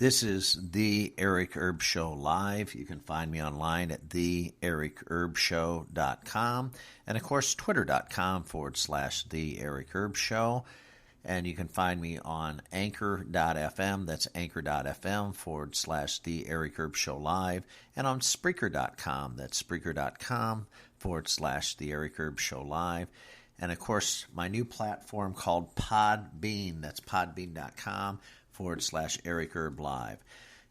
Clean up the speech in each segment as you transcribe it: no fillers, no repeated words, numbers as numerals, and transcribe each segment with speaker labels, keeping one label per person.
Speaker 1: This is the Eric Erb Show Live. You can find me online at theericerbshow.com and, of course, twitter.com/The Eric Erb Show. And you can find me on anchor.fm. That's anchor.fm/The Eric Erb Show Live. And on Spreaker.com. That's Spreaker.com/The Eric Erb Show Live. And, of course, my new platform called Podbean. That's podbean.com/Eric Erb Live.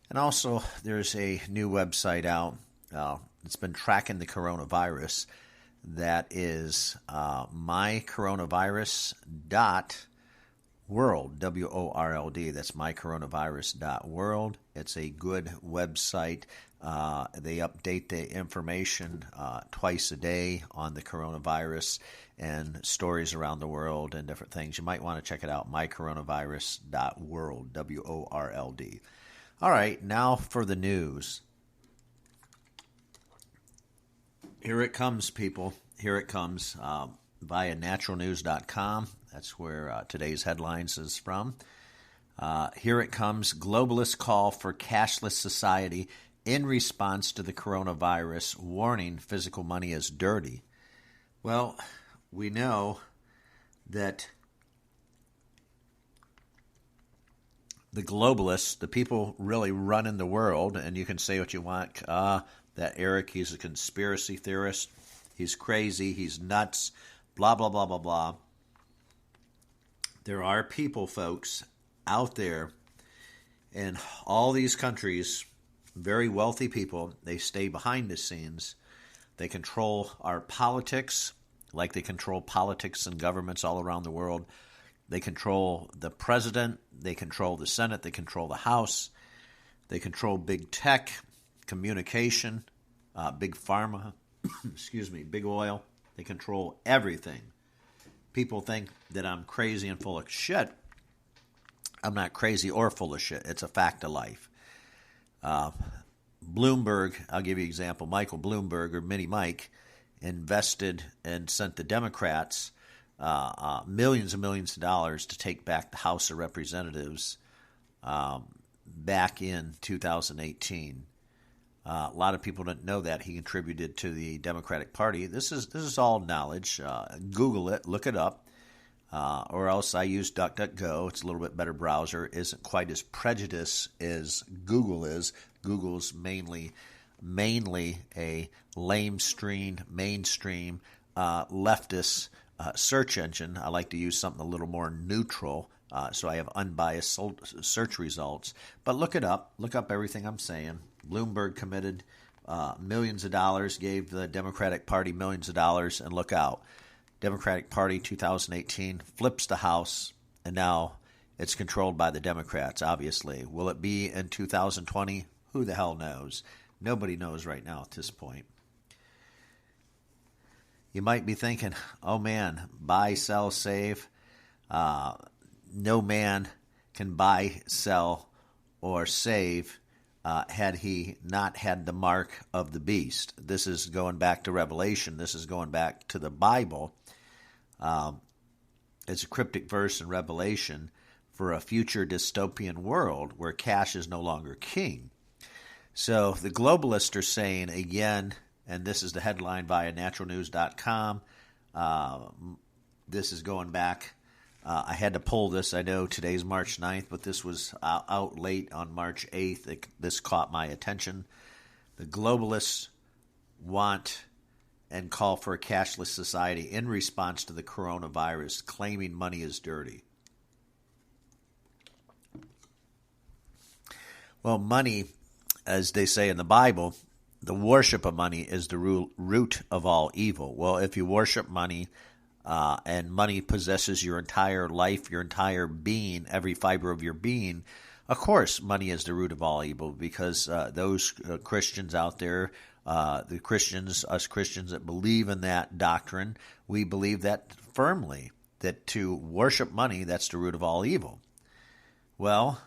Speaker 1: And also, there's a new website out. It's been tracking the coronavirus. That is mycoronavirus.world, W-O-R-L-D. That's mycoronavirus.world. It's a good website. They update the information twice a day on the coronavirus and stories around the world and different things. You might want to check it out, mycoronavirus.world, W-O-R-L-D. All right, now for the news. Here it comes, people. Here it comes via naturalnews.com. That's where today's headlines is from. Here it comes. Globalists call for cashless society in response to the coronavirus, warning physical money is dirty. Well, we know that the globalists, the people really running the world, and you can say what you want, that Eric, he's a conspiracy theorist, he's crazy, he's nuts, blah, blah, blah, blah, blah. There are people, folks, out there in all these countries, very wealthy people. They stay behind the scenes. They control our politics like they control politics and governments all around the world. They control the president. They control the Senate. They control the House. They control big tech, communication, big pharma, big oil. They control everything. People think that I'm crazy and full of shit. I'm not crazy or full of shit. It's a fact of life. Bloomberg, I'll give you an example. Michael Bloomberg, or Mini Mike, invested and sent the Democrats millions and millions of dollars to take back the House of Representatives back in 2018. A lot of people didn't know that he contributed to the Democratic Party. This is all knowledge. Google it, look it up, or else I use DuckDuckGo. It's a little bit better browser. Isn't quite as prejudiced as Google is. Google's mainly a mainstream leftist search engine. I like to use something a little more neutral, so I have unbiased search results. But look it up. Look up everything I'm saying. Bloomberg committed millions of dollars, gave the Democratic Party millions of dollars, and look out. Democratic Party 2018 flips the House, and now it's controlled by the Democrats, obviously. Will it be in 2020? Who the hell knows? Nobody knows right now at this point. You might be thinking, oh man, buy, sell, save. No man can buy, sell, or save had he not had the mark of the beast. This is going back to Revelation. This is going back to the Bible. It's a cryptic verse in Revelation for a future dystopian world where cash is no longer king. So the globalists are saying again, and this is the headline via naturalnews.com. This is going back. I had to pull this. I know today's March 9th, but this was out late on March 8th. This caught my attention. The globalists want and call for a cashless society in response to the coronavirus, claiming money is dirty. Well, money, as they say in the Bible, the worship of money is the root of all evil. Well, if you worship money and money possesses your entire life, your entire being, every fiber of your being, of course money is the root of all evil, because those Christians out there, the Christians, us Christians that believe in that doctrine, we believe that firmly, that to worship money, that's the root of all evil. Well,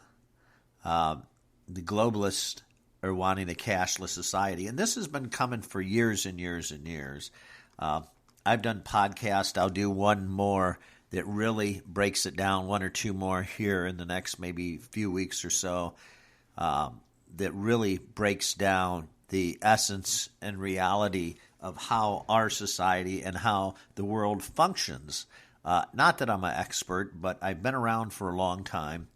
Speaker 1: the globalists are wanting a cashless society, and this has been coming for years and years and years. I've done podcasts. I'll do one more that really breaks it down, one or two more here in the next maybe few weeks or so. that really breaks down the essence and reality of how our society and how the world functions. Not that I'm an expert, but I've been around for a long time.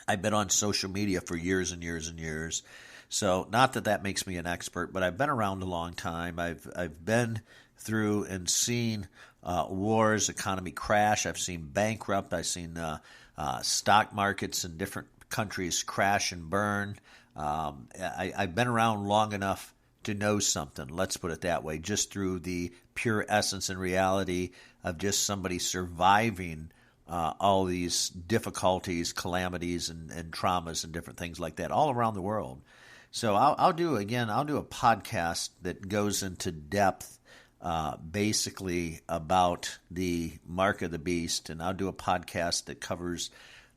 Speaker 1: I've been on social media for years and years and years. So not that that makes me an expert, but I've been around a long time. I've been through and seen wars, economy crash. I've seen bankrupt. I've seen stock markets in different countries crash and burn. I've been around long enough to know something, let's put it that way, just through the pure essence and reality of just somebody surviving all these difficulties, calamities, and traumas and different things like that all around the world. So I'll do a podcast that goes into depth basically about the mark of the beast, and I'll do a podcast that covers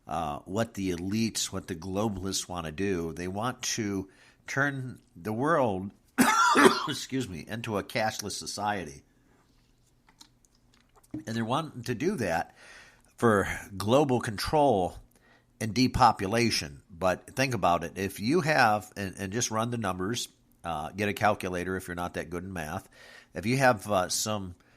Speaker 1: what the elites, what the globalists want to do. They want to turn the world into a cashless society. And they're wanting to do that for global control and depopulation. But think about it. If you have, and just run the numbers, get a calculator if you're not that good in math. If you have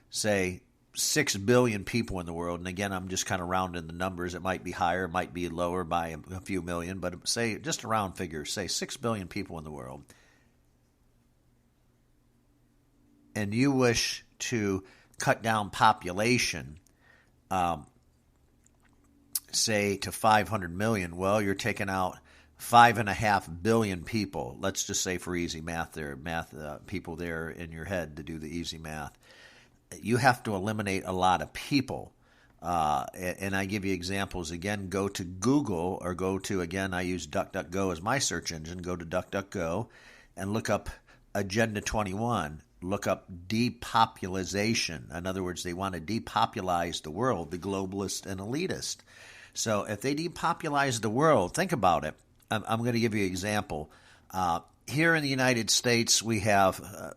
Speaker 1: say, 6 billion people in the world, and again, I'm just kind of rounding the numbers. It might be higher, it might be lower by a few million, but say, just a round figure, say 6 billion people in the world. And you wish to cut down population, say to 500 million, well, you're taking out 5.5 billion people. Let's just say for easy math there, people there in your head to do the easy math. You have to eliminate a lot of people. And I give you examples. Again, go to Google or go to, again, I use DuckDuckGo as my search engine. Go to DuckDuckGo and look up Agenda 21. Look up depopulation. In other words, they want to depopulize the world, the globalist and elitist. So if they depopulize the world, think about it. I'm going to give you an example. Here in the United States, we have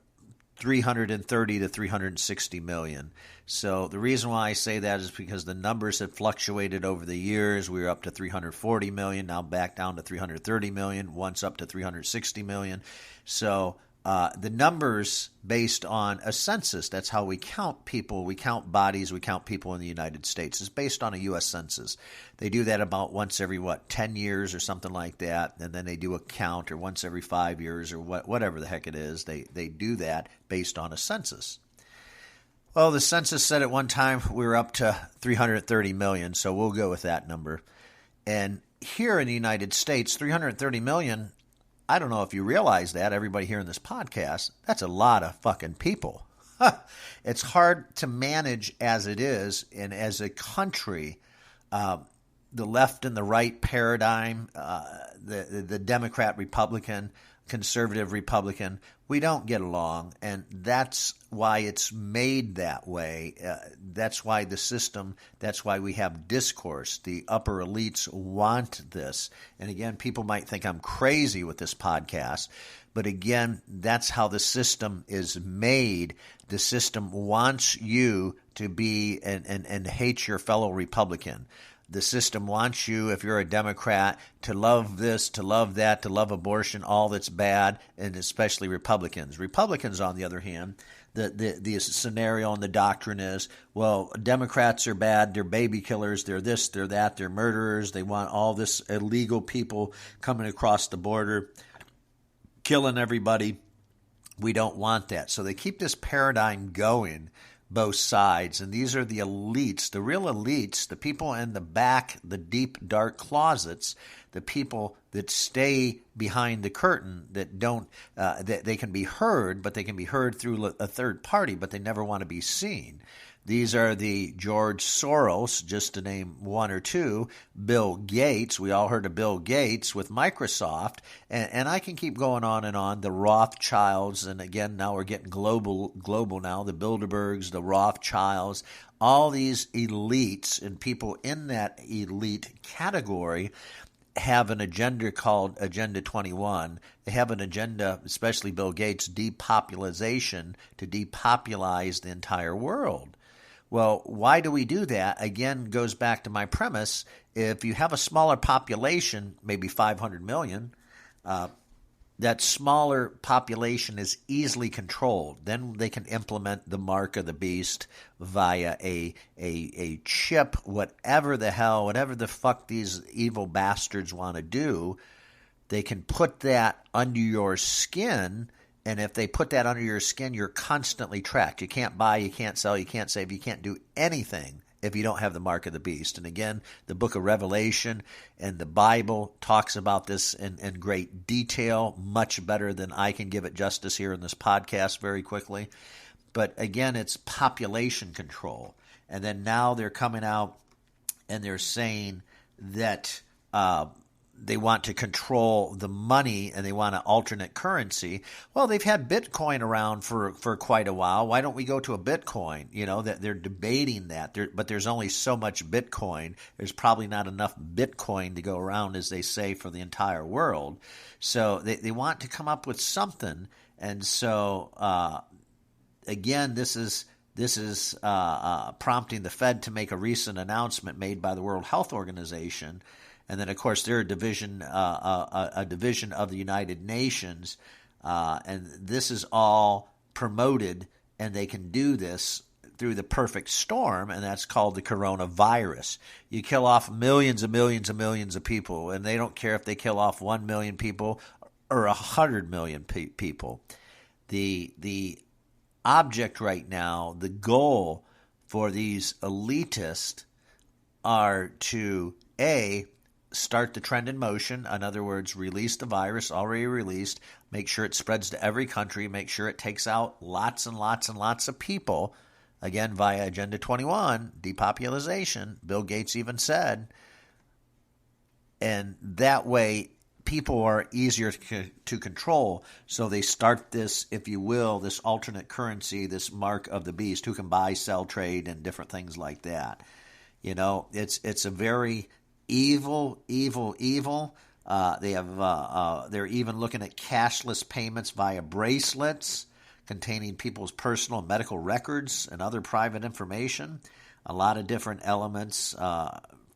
Speaker 1: 330 to 360 million. So the reason why I say that is because the numbers have fluctuated over the years. We were up to 340 million, now back down to 330 million, once up to 360 million. So the numbers based on a census, that's how we count people, we count bodies, we count people in the United States. It's based on a U.S. census. They do that about once every, 10 years or something like that, and then they do a count, or once every 5 years, or whatever the heck it is. They do that based on a census. Well, the census said at one time we were up to 330 million, so we'll go with that number. And here in the United States, 330 million, I don't know if you realize that, everybody hearing this podcast, that's a lot of fucking people. It's hard to manage as it is, and as a country, the left and the right paradigm, the Democrat, Republican, conservative, Republican, we don't get along, and that's why it's made that way. That's why the system, that's why we have discourse. The upper elites want this. And again, people might think I'm crazy with this podcast, but again, that's how the system is made. The system wants you to be and hate your fellow Republican. The system wants you, if you're a Democrat, to love this, to love that, to love abortion, all that's bad, and especially Republicans. Republicans, on the other hand, the scenario and the doctrine is, well, Democrats are bad, they're baby killers, they're this, they're that, they're murderers, they want all this illegal people coming across the border, killing everybody. We don't want that. So they keep this paradigm going, both sides, and these are the elites, the real elites, the people in the back, the deep, dark closets, the people that stay behind the curtain, that don't, that they can be heard, but they can be heard through a third party, but they never want to be seen. These are the George Soros, just to name one or two, Bill Gates. We all heard of Bill Gates with Microsoft, and I can keep going on and on. The Rothschilds, and again, now we're getting global now, the Bilderbergs, the Rothschilds, all these elites and people in that elite category have an agenda called Agenda 21. They have an agenda, especially Bill Gates, depopulation, to depopulize the entire world. Well, why do we do that? Again, goes back to my premise. If you have a smaller population, maybe 500 million, that smaller population is easily controlled. Then they can implement the mark of the beast via a chip, whatever the fuck these evil bastards want to do. They can put that under your skin, and if they put that under your skin, you're constantly tracked. You can't buy, you can't sell, you can't save, you can't do anything if you don't have the mark of the beast. And again, the book of Revelation and the Bible talks about this in great detail, much better than I can give it justice here in this podcast very quickly. But again, it's population control. And then now they're coming out and they're saying that they want to control the money and they want an alternate currency. Well, they've had Bitcoin around for quite a while. Why don't we go to a Bitcoin? You know, that they're debating that, but there's only so much Bitcoin. There's probably not enough Bitcoin to go around, as they say, for the entire world. So they want to come up with something. And so, again, this is prompting the Fed to make a recent announcement made by the World Health Organization. And then, of course, they're a division of the United Nations, and this is all promoted, and they can do this through the perfect storm, and that's called the coronavirus. You kill off millions and millions and millions of people, and they don't care if they kill off 1 million people or 100 million people. The object right now, the goal for these elitists are to, start the trend in motion. In other words, release the virus already released, make sure it spreads to every country, make sure it takes out lots and lots and lots of people. Again, via Agenda 21, depopulation, Bill Gates even said. And that way, people are easier to control. So they start this, if you will, this alternate currency, this mark of the beast, who can buy, sell, trade, and different things like that. You know, it's a very evil. They're even looking at cashless payments via bracelets containing people's personal and medical records and other private information. A lot of different elements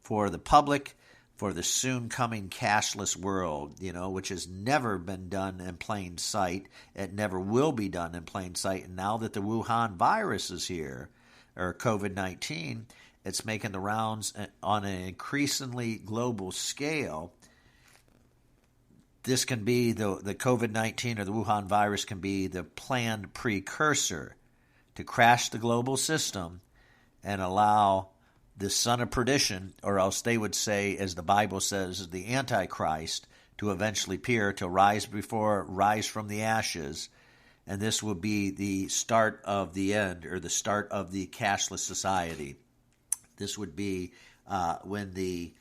Speaker 1: for the public, for the soon coming cashless world, you know, which has never been done in plain sight. It never will be done in plain sight. And now that the Wuhan virus is here, or COVID-19, it's making the rounds on an increasingly global scale. This can be the COVID-19 or the Wuhan virus can be the planned precursor to crash the global system and allow the son of perdition, or else they would say, as the Bible says, the Antichrist, to eventually appear, to rise from the ashes. And this will be the start of the end, or the start of the cashless society. This would be when the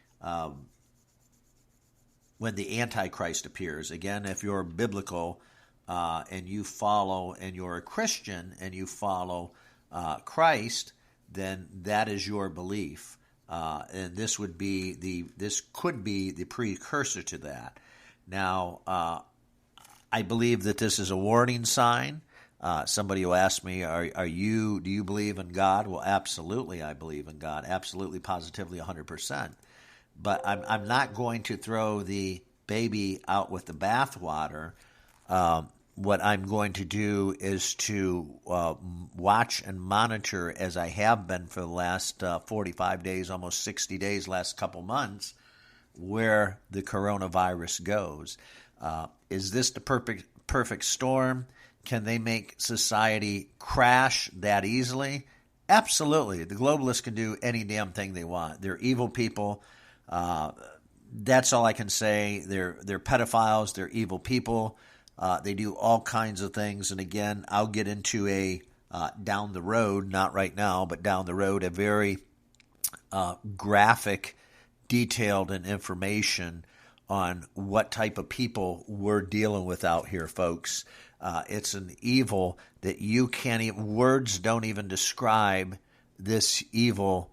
Speaker 1: Antichrist appears. Again, if you're biblical and you follow, and you're a Christian and you follow Christ, then that is your belief, and this could be the precursor to that. Now, I believe that this is a warning sign. Somebody will ask me, do you believe in God? Well, absolutely, I believe in God. Absolutely, positively, 100%. But I'm not going to throw the baby out with the bathwater. What I'm going to do is to watch and monitor, as I have been for the last 45 days, almost 60 days, last couple months, where the coronavirus goes. Is this the perfect storm? Can they make society crash that easily? Absolutely. The globalists can do any damn thing they want. They're evil people. That's all I can say. They're pedophiles. They're evil people. They do all kinds of things. And again, I'll get into down the road, not right now, but down the road, a very graphic, detailed information on what type of people we're dealing with out here, folks. It's an evil that you can't even, words don't even describe this evil,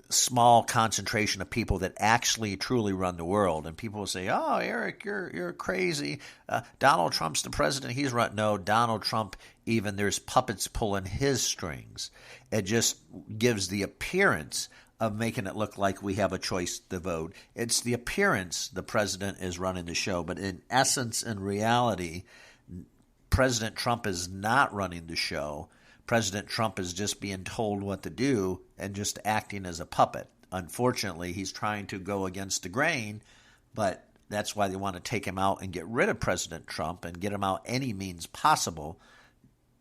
Speaker 1: small concentration of people that actually truly run the world. And people will say, "Oh, Eric, you're crazy. Donald Trump's the president. He's right." No, Donald Trump, even there's puppets pulling his strings. It just gives the appearance of making it look like we have a choice to vote. It's the appearance the president is running the show, but in essence, in reality, President Trump is not running the show. President Trump is just being told what to do and just acting as a puppet. Unfortunately, he's trying to go against the grain, but that's why they want to take him out and get rid of President Trump and get him out any means possible.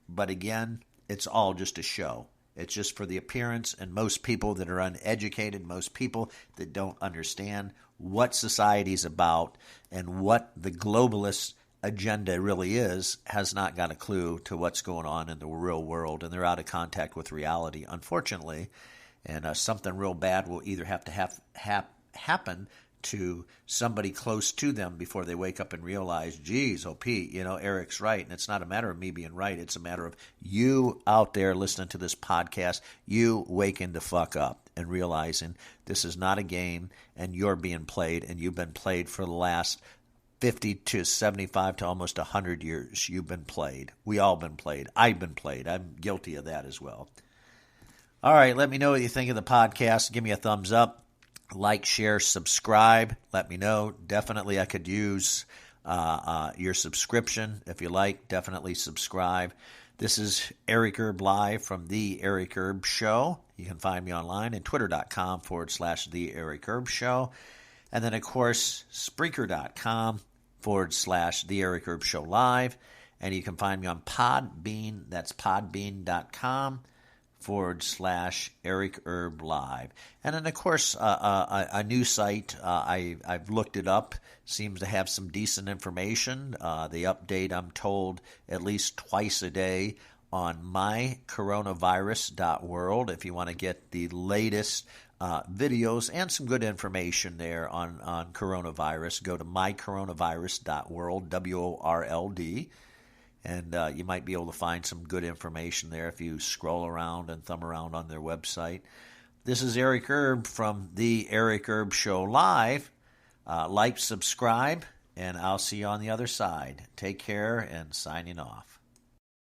Speaker 1: But again, it's all just a show. It's just for the appearance, and most people that are uneducated, most people that don't understand what society's about and what the globalist agenda really is, has not got a clue to what's going on in the real world, and they're out of contact with reality, unfortunately. And something real bad will either have to happen to somebody close to them before they wake up and realize, geez, oh, Pete, Eric's right. And it's not a matter of me being right. It's a matter of you out there listening to this podcast, you waking the fuck up and realizing this is not a game and you're being played, and you've been played for the last 50 to 75 to almost 100 years. You've been played. We all been played. I've been played. I'm guilty of that as well. All right, let me know what you think of the podcast. Give me a thumbs up. Like, share, subscribe. Let me know. Definitely I could use your subscription. If you like, definitely subscribe. This is Eric Erb Live from The Eric Erb Show. You can find me online at twitter.com/The Eric Erb Show. And then, of course, Spreaker.com/The Eric Erb Show Live. And you can find me on Podbean. That's podbean.com/Eric Erb Live. And then, of course, a new site. I've looked it up. Seems to have some decent information. They update, I'm told, at least twice a day on mycoronavirus.world if you want to get the latest videos and some good information there on coronavirus. Go to mycoronavirus.world, WORLD. And you might be able to find some good information there if you scroll around and thumb around on their website. This is Eric Erb from The Eric Erb Show Live. Like, subscribe, and I'll see you on the other side. Take care, and signing off.